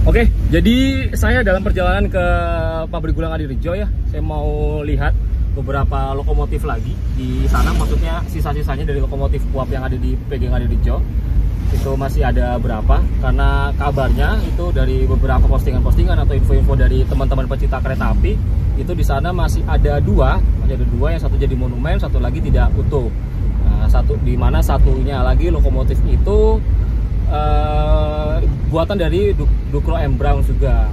Oke, jadi saya dalam perjalanan ke pabrik gula Ngadirejo ya, saya mau lihat beberapa lokomotif lagi di sana, maksudnya sisa-sisanya dari lokomotif uap yang ada di PG Ngadirejo. Itu masih ada berapa, karena kabarnya itu dari beberapa postingan-postingan atau info-info dari teman-teman pecinta kereta api, itu di sana masih ada dua, yang satu jadi monumen, satu lagi tidak utuh. Nah, di mana satunya lagi lokomotif itu buatan dari Dukro M Brown juga.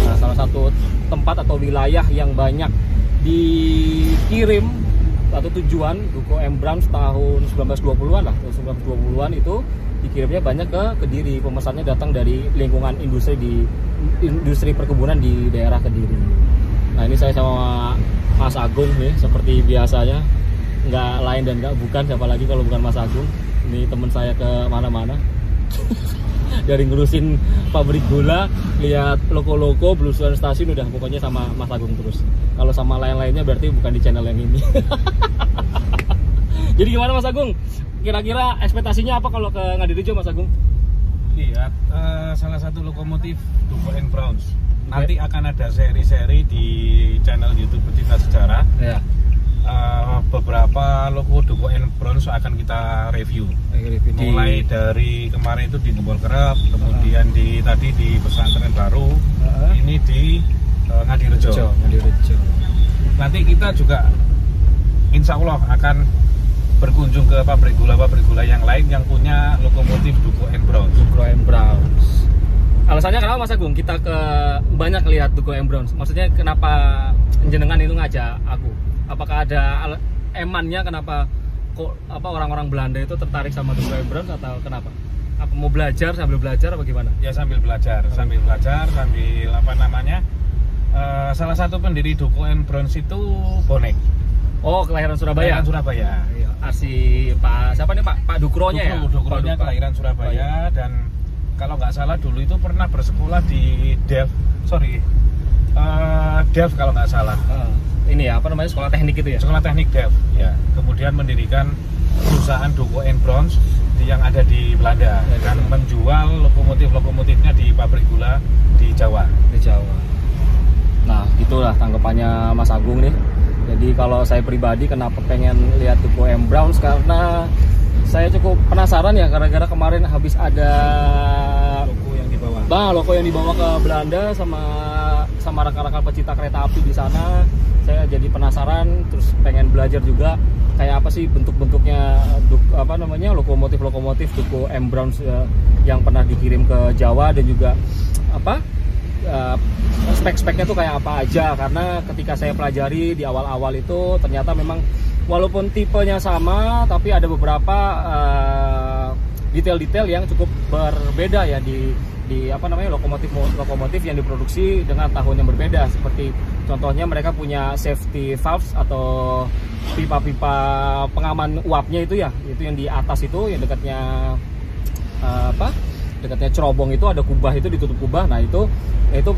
Nah, salah satu tempat atau wilayah yang banyak dikirim atau tujuan Dukro M Brown tahun 1920-an lah, 1920-an itu dikirimnya banyak ke Kediri. Pemesannya datang dari lingkungan industri perkebunan di daerah Kediri. Nah, ini saya sama Mas Agung nih, seperti biasanya, nggak lain dan nggak bukan, siapa lagi kalau bukan Mas Agung. Ini teman saya ke mana-mana. Dari ngurusin pabrik gula, lihat loko-loko, belusuan stasiun, udah pokoknya sama Mas Agung terus. Kalau sama lain-lainnya berarti bukan di channel yang ini. Jadi gimana Mas Agung? Kira-kira ekspektasinya apa kalau ke Ngadirejo, Mas Agung? Lihat salah satu lokomotif Dukro M Brown. Nanti akan ada seri-seri di channel YouTube Pecinta Sejarah. Ya. Beberapa loko Dukro M Brown akan kita review. Mulai dari kemarin itu di Gembol Kerep, kemudian tadi di Pesantren Baru, ini di Ngadirejo. Nanti kita juga insya Allah akan berkunjung ke pabrik gula yang lain yang punya lokomotif Dukro M Brown. Alasannya kenapa Mas Agung kita banyak lihat Dukro M Brown? Maksudnya kenapa jenengan itu ngajak aku? Apakah ada emannya kenapa kok orang-orang Belanda itu tertarik sama Dukro M Brown atau kenapa? Apa mau sambil belajar apa gimana? Ya sambil belajar sambil apa namanya? Salah satu pendiri Dukro M Brown itu bonek. Oh, kelahiran Surabaya. Surabaya. Asli Pak siapa nih Pak Dukronya ya? Dukronya kelahiran Surabaya dan kalau nggak salah dulu itu pernah bersekolah di Dev kalau nggak salah. Ini ya apa namanya, sekolah teknik itu ya? Sekolah teknik Dev. Ya. Kemudian mendirikan perusahaan Dukro M Brown yang ada di Belanda dan menjual lokomotifnya di pabrik gula di Jawa. Nah, itulah tanggapannya Mas Agung nih. Jadi kalau saya pribadi kenapa pengen lihat Dukro M Brown, karena saya cukup penasaran ya, gara-gara kemarin habis ada loko yang dibawa ke Belanda sama rekan-rekan pecinta kereta api di sana. Saya jadi penasaran, terus pengen belajar juga kayak apa sih bentuk-bentuknya lokomotif Dukro M Brown yang pernah dikirim ke Jawa, dan juga spek-speknya tuh kayak apa aja. Karena ketika saya pelajari di awal-awal itu ternyata memang walaupun tipenya sama, tapi ada beberapa detail-detail yang cukup berbeda ya di lokomotif yang diproduksi dengan tahun yang berbeda. Seperti contohnya mereka punya safety valves atau pipa-pipa pengaman uapnya itu ya, itu yang di atas itu yang dekatnya cerobong itu ada kubah, itu ditutup kubah. Nah itu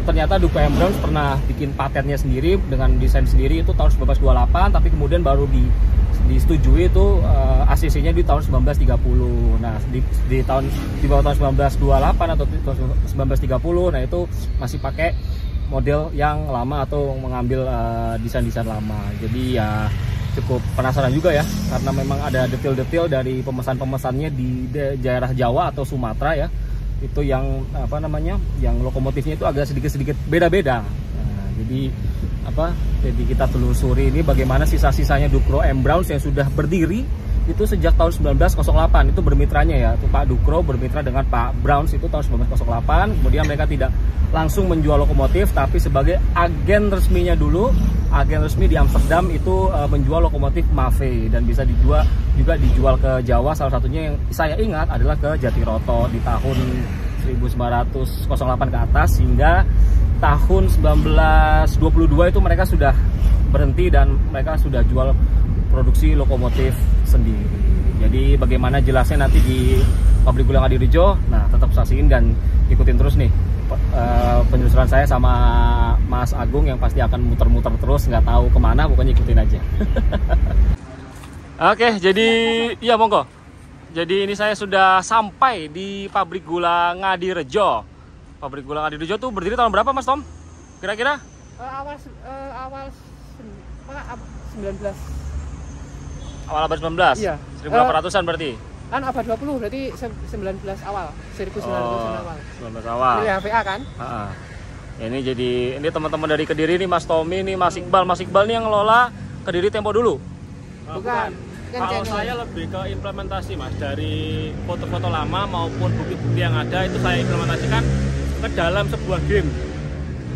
ternyata Dukro M Brown pernah bikin patennya sendiri dengan desain sendiri itu tahun 1928, tapi kemudian baru disetujui itu ACC-nya di tahun 1930. Nah di bawah tahun 1928 atau tahun 1930, nah itu masih pakai model yang lama atau mengambil desain-desain lama. Jadi ya cukup penasaran juga ya, karena memang ada detail-detail dari pemesan-pemesannya di daerah Jawa atau Sumatera ya, itu yang yang lokomotifnya itu agak sedikit beda-beda. Nah, jadi kita telusuri ini bagaimana sisa-sisanya Dukro M Brown yang sudah berdiri itu sejak tahun 1908. Itu bermitranya ya, itu Pak Dukro bermitra dengan Pak Brown itu tahun 1908. Kemudian mereka tidak langsung menjual lokomotif, tapi sebagai agen resminya dulu, agen resmi di Amsterdam itu menjual lokomotif Mave, dan bisa dijual ke Jawa. Salah satunya yang saya ingat adalah ke Jatiroto di tahun 1908 ke atas, hingga tahun 1922 itu mereka sudah berhenti dan mereka sudah jual produksi lokomotif sendiri. Jadi bagaimana jelasnya nanti di pabrik gula Ngadirejo. Nah, tetap saksiin dan ikutin terus nih penelusuran saya sama Mas Agung yang pasti akan muter-muter terus, nggak tahu kemana, pokoknya ikutin aja. Oke, jadi iya monggo. Jadi ini saya sudah sampai di pabrik gula Ngadirejo. Pabrik gula Ngadirejo tuh berdiri tahun berapa Mas Tom? Kira-kira? Awal 19. Awal abad 19? Iya. 1800-an berarti? Kan abad 20 berarti 19 awal. 1900 awal. 19 awal. Ini HVA kan? Ini jadi ini teman-teman dari Kediri nih, Mas Tommy nih, Mas Iqbal. Mas Iqbal nih yang ngelola Kediri Tempo dulu. Bukan. Kalau saya lebih ke implementasi Mas, dari foto-foto lama maupun bukti-bukti yang ada itu saya implementasikan ke dalam sebuah game.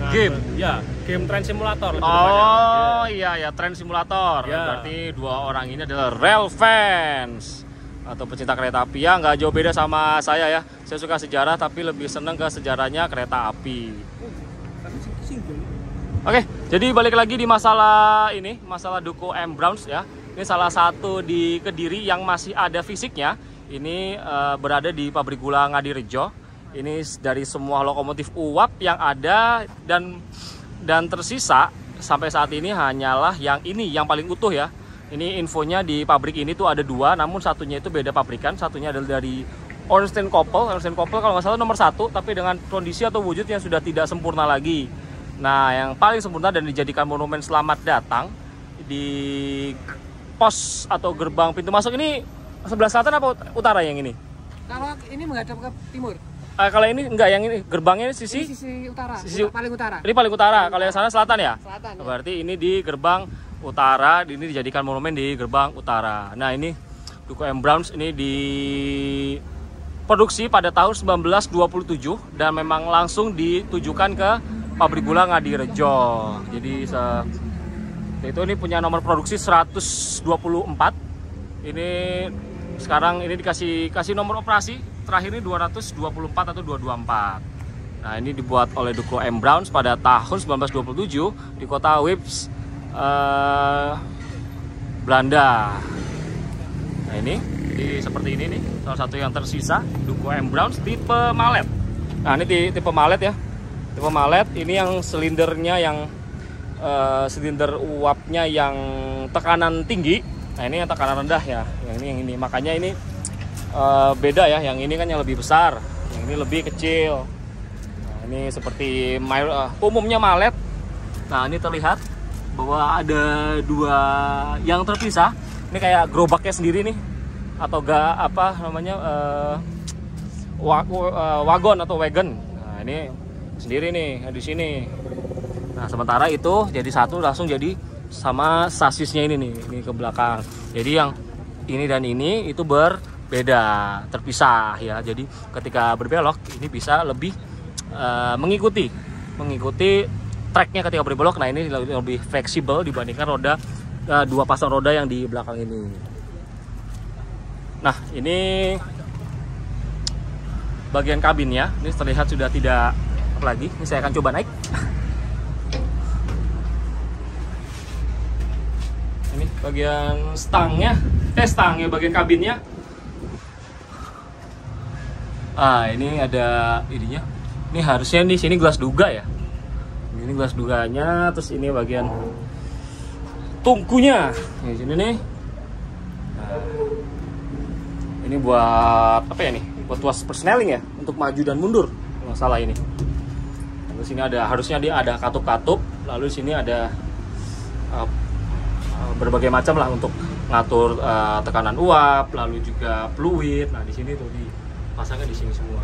Nah, game? Ya, game train simulator. Oh iya ya, train simulator. Ya. Berarti dua orang ini adalah rail fans atau pecinta kereta api ya, nggak jauh beda sama saya ya. Saya suka sejarah tapi lebih seneng ke sejarahnya kereta api. Oke, jadi balik lagi di masalah ini, masalah Duco M Browns ya. Ini salah satu di Kediri yang masih ada fisiknya. Ini berada di pabrik gula Ngadirejo. Ini dari semua lokomotif uap yang ada dan tersisa sampai saat ini hanyalah yang ini yang paling utuh ya. Ini infonya di pabrik ini tuh ada dua, namun satunya itu beda pabrikan. Satunya adalah dari Ornstein Koppel. Ornstein Koppel kalau nggak salah nomor 1, tapi dengan kondisi atau wujud yang sudah tidak sempurna lagi. Nah, yang paling sempurna dan dijadikan monumen selamat datang di pos atau gerbang pintu masuk ini sebelah selatan apa utara yang ini? Kalau ini menghadap ke timur. Kalau ini enggak, yang ini gerbangnya sisi utara. Sisi paling utara. Ini paling utara. Kalau yang sana selatan ya? Selatan. Ya. Berarti ini di gerbang utara, ini dijadikan monumen di gerbang utara. Nah, ini Duco M Browns ini diproduksi pada tahun 1927 dan memang langsung ditujukan ke pabrik gula Ngadirejo. Jadi itu ini punya nomor produksi 124. Ini sekarang ini dikasih nomor operasi terakhir ini 224 atau 224. Nah, ini dibuat oleh Duco M Browns pada tahun 1927 di kota Weesp, Belanda. Nah, ini jadi seperti ini nih, salah satu yang tersisa Duco M Browns tipe malet. Nah, ini tipe malet ya. Tipe malet ini yang silindernya yang silinder uapnya yang tekanan tinggi. Nah, ini yang tekanan rendah ya. Yang ini makanya ini beda ya. Yang ini kan yang lebih besar, yang ini lebih kecil. Nah, ini seperti umumnya malet. Nah, ini terlihat bahwa ada dua yang terpisah. Ini kayak gerobaknya sendiri nih, atau apa namanya wagon atau wagon. Nah, ini sendiri nih di sini. Nah, sementara itu jadi satu langsung jadi sama sasisnya ini nih, ini ke belakang. Jadi yang ini dan ini itu berbeda, terpisah ya. Jadi ketika berbelok ini bisa lebih mengikuti tracknya ketika berbelok. Nah, ini lebih fleksibel dibandingkan roda dua pasang roda yang di belakang ini. Nah, ini bagian kabinnya. Ini terlihat sudah tidak lagi. Ini saya akan coba naik. Ini bagian stangnya, bagian kabinnya. Ini ada ininya. Ini harusnya di sini gelas duga ya. Ini gelas duganya, terus ini bagian tungkunya. Di sini nih. Nah, ini buat apa ya nih? Buat tuas persneling ya, untuk maju dan mundur. Nggak salah ini. Lalu sini harusnya dia ada katup-katup. Lalu di sini ada berbagai macam lah untuk ngatur tekanan uap, lalu juga fluid. Nah, di sini tuh dipasangnya di sini semua.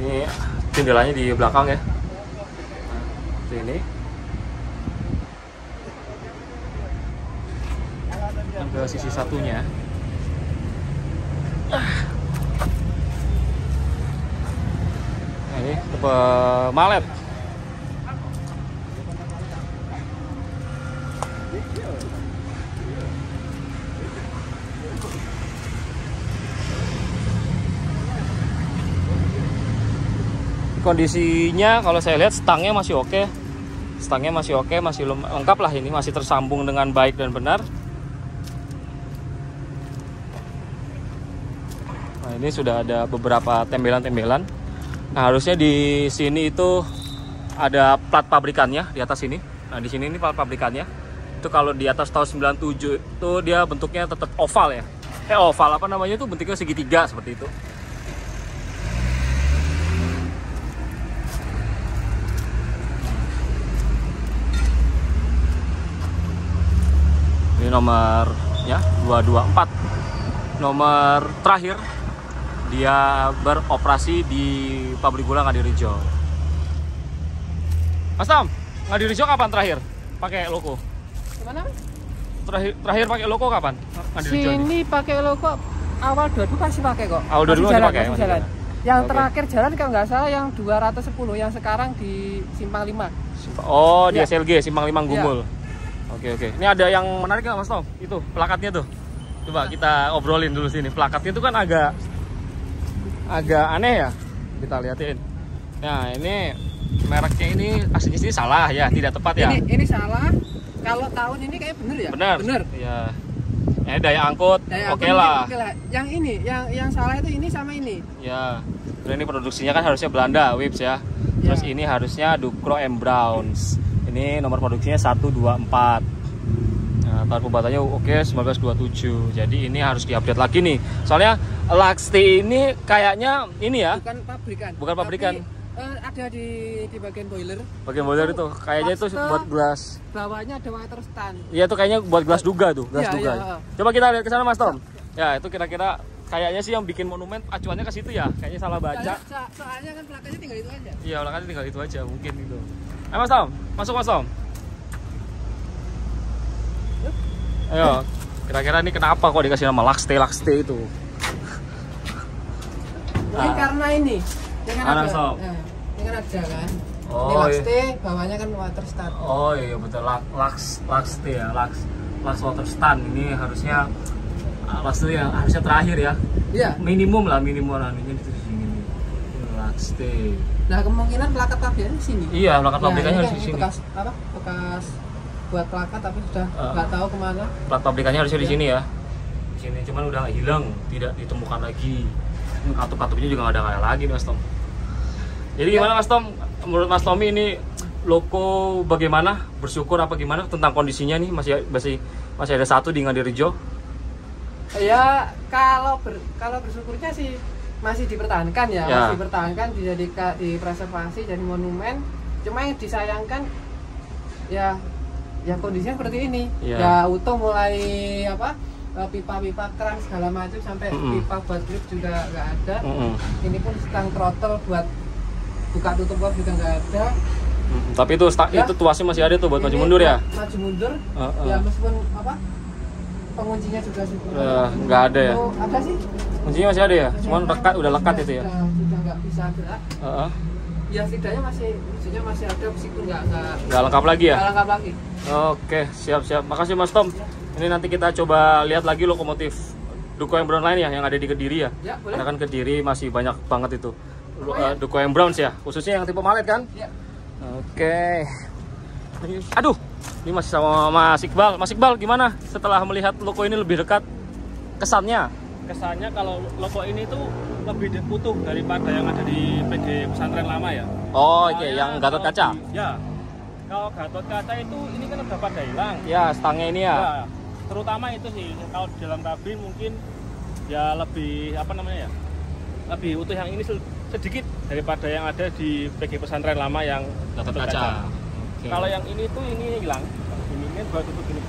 Ini jendelanya di belakang ya. Nah, ini. Dan ke sisi satunya. Nah, ini tipe malet. Kondisinya kalau saya lihat stangnya masih oke. Stangnya masih oke, masih lengkap lah ini, masih tersambung dengan baik dan benar. Nah, ini sudah ada beberapa tembelan-tembelan. Nah, harusnya di sini itu ada plat pabrikannya di atas ini. Nah, di sini ini plat pabrikannya. Itu kalau di atas tahun 97 itu dia bentuknya tetap oval ya. Oval apa namanya itu, bentuknya segitiga seperti itu. Ini nomor ya 224. Nomor terakhir dia beroperasi di pabrik gula Ngadirejo. Mas Tom, Ngadirejo kapan terakhir pakai logo? Gimana? Terakhir pakai logo kapan? Ngadirejo Sini pakai logo awal 2000 masih pakai kok. Awal 2000 masih pakai. Masih jalan. Yang terakhir jalan kalau nggak salah yang 210, yang sekarang di Simpang 5. Oh, di Ya. SLG Simpang 5 Gumul. Ya. Oke. Ini ada yang menarik nggak Mas Tom? Itu plakatnya tuh. Coba kita obrolin dulu sini. Plakatnya itu kan agak aneh ya. Kita liatin. Nah, ini mereknya ini aslinya sini salah ya, tidak tepat ya. Ini salah. Kalau tahun ini kayak bener ya? Bener. Bener. Ya. Ini daya angkut, Daya oke angkut lah. oke lah. Yang ini, yang salah itu ini sama ini. Ya. Terus ini produksinya kan harusnya Belanda, Wips ya. Terus Ya. ini harusnya Dukro M Browns. Ini nomor produksinya 124. Nah, tahun pembuatannya oke 1927. Jadi ini harus diupdate lagi nih. Soalnya LuxT ini kayaknya ini ya. Bukan pabrikan. Bukan pabrikan. Tapi, ada di bagian boiler. Bagian boiler itu kayaknya itu buat gelas. Bawahnya ada water stand. Iya itu kayaknya buat gelas duga tuh, gelas Iya, duga. iya. Coba kita lihat ke sana Mas Tom. Ya, itu kira-kira kayaknya sih yang bikin monumen acuannya ke situ ya. Kayaknya salah baca. Soalnya kan plakanya tinggal itu aja. Iya, belakangnya tinggal itu aja mungkin gitu. Mas Tom, masuk Mas Tom. Ayo, kira-kira ini kenapa kok dikasih nama LuxT itu? Ini karena ini. Mana, Sob? Ini kan ada kan. Oh, ini LuxT, bawahnya kan water stand. Oh iya betul, LuxT ya, Lux Water Stand ini harusnya LuxT yang harusnya terakhir ya. Iya. Minimum ini di sini. LuxT. Nah, kemungkinan plakat pabrikannya di sini. Iya, plakat pabrikannya ini harus di sini. Bekas apa? Bekas buat plakat tapi sudah nggak tahu kemana. Plat pabrikannya harusnya di sini ya. Di sini cuman udah hilang, tidak ditemukan lagi. Katup-katupnya juga nggak ada kayak lagi Mas Tom. Jadi gimana Mas Tom? Menurut Mas Tommy ini logo bagaimana? Bersyukur apa gimana tentang kondisinya nih? Masih ada satu di Ngadirejo. Ya kalau bersyukurnya sih masih dipertahankan ya, masih dipertahankan, dijadikan dipreservasi jadi monumen. Cuma yang disayangkan ya kondisinya seperti ini. Ya utuh mulai apa? Pipa-pipa keran segala macam sampai pipa buat grip juga nggak ada. Ini pun stang throttle buat buka tutup bab juga nggak ada. Tapi itu itu tuasnya masih ada tuh buat maju mundur ya? Maju mundur. Ya meskipun apa? Penguncinya juga nggak ada ya? Oh, ada sih. Kuncinya masih ada ya? Cuman udah lekat itu ya? Sudah nggak bisa gerak. Ya setidaknya masih ada meskipun nggak lengkap lagi ya? Nggak lengkap lagi. Oke, siap. Makasih Mas Tom. Ini nanti kita coba lihat lagi lokomotif Dukro M Browns lain ya yang ada di Kediri ya. Ya, boleh. Karena kan Kediri masih banyak banget itu. Dukro M Browns ya, khususnya yang tipe mallet kan? Ya. Oke. Aduh, ini masih sama Mas Iqbal. Mas Iqbal gimana setelah melihat logo ini lebih dekat? Kesannya? Kesannya kalau logo ini tuh lebih utuh daripada yang ada di PG Pesantren Lama ya. Oh, oke, yang Gatot Kaca. Ya. Kalau Gatot Kaca itu ini kan udah pada hilang. Ya, stangnya ini ya. Ya, terutama itu sih kalau di dalam kabin mungkin ya lebih apa namanya ya, lebih utuh yang ini sedikit daripada yang ada di PG Pesantren Lama yang Gatot Kaca. Okay. Kalau yang ini tuh ini hilang, ini buat tutup ini,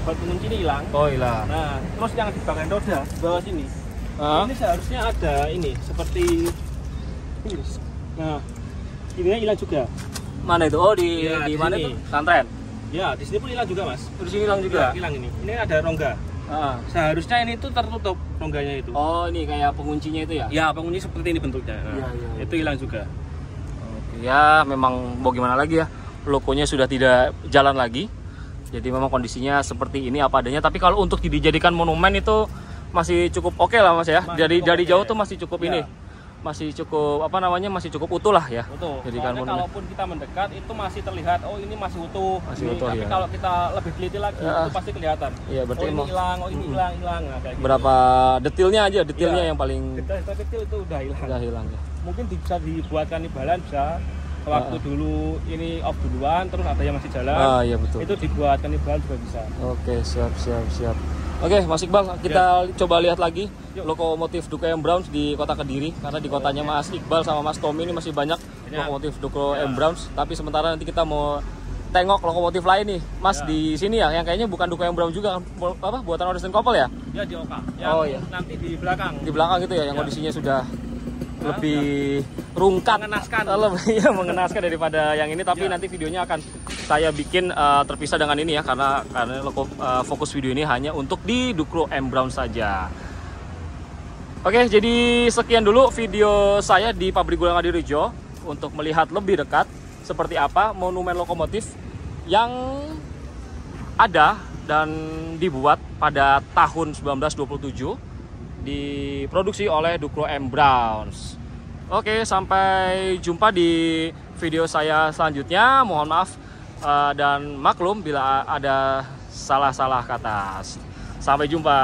buat pengunci ini hilang. Oh hilang. Nah terus yang di bagian roda di bawah sini, ini seharusnya ada ini seperti ini. Nah ininya hilang juga. Mana itu? Oh di mana sini. tuh? Pesantren. Ya, di sini pun hilang juga, Mas. Di sini hilang juga. Hilang ini. Ini ada rongga. Seharusnya ini tuh tertutup rongganya itu. Oh, ini kayak penguncinya itu ya? Ya, pengunci seperti ini bentuknya. Nah, itu hilang juga. Oke, ya memang mau gimana lagi ya. Logonya sudah tidak jalan lagi. Jadi memang kondisinya seperti ini apa adanya, tapi kalau untuk dijadikan monumen itu masih cukup oke lah Mas ya. Dari jauh tuh masih cukup ini. Masih cukup masih cukup utuh lah ya. Utuh. Jadikan monumen. Kalaupun kita mendekat itu masih terlihat oh ini masih utuh. Tapi ya. kalau kita lebih teliti lagi itu pasti kelihatan. Iya, berarti ini hilang, ini hilang. Nah, kayak berapa detailnya aja, yang paling detail kecil itu udah hilang. Ya. Mungkin bisa dibuatkan imbalan bisa. Waktu dulu ini off duluan terus ada yang masih jalan. Iya betul. Itu dibuatkan imbalan juga bisa. Oke, siap. Oke, Mas Iqbal, kita coba lihat lagi lokomotif Dukro M Browns di kota Kediri. Karena di kotanya Mas Iqbal sama Mas Tommy ini masih banyak lokomotif Dukro M Browns. Tapi sementara nanti kita mau tengok lokomotif lain nih, Mas, ya. Di sini ya, yang kayaknya bukan Ducro M Brown juga, apa buatan Odes dan Koppel ya? Ya di Oka. Iya. Nanti di belakang. Di belakang gitu ya, yang kondisinya sudah lebih rungkat, lebih mengenaskan daripada yang ini. Tapi nanti videonya akan saya bikin terpisah dengan ini ya, karena fokus video ini hanya untuk di Ducro M Brown saja. Oke, jadi sekian dulu video saya di pabrik gula Ngadirejo untuk melihat lebih dekat seperti apa monumen lokomotif yang ada dan dibuat pada tahun 1927, diproduksi oleh Ducro M Brown. Oke, sampai jumpa di video saya selanjutnya. Mohon maaf dan maklum bila ada salah-salah kata. Sampai jumpa.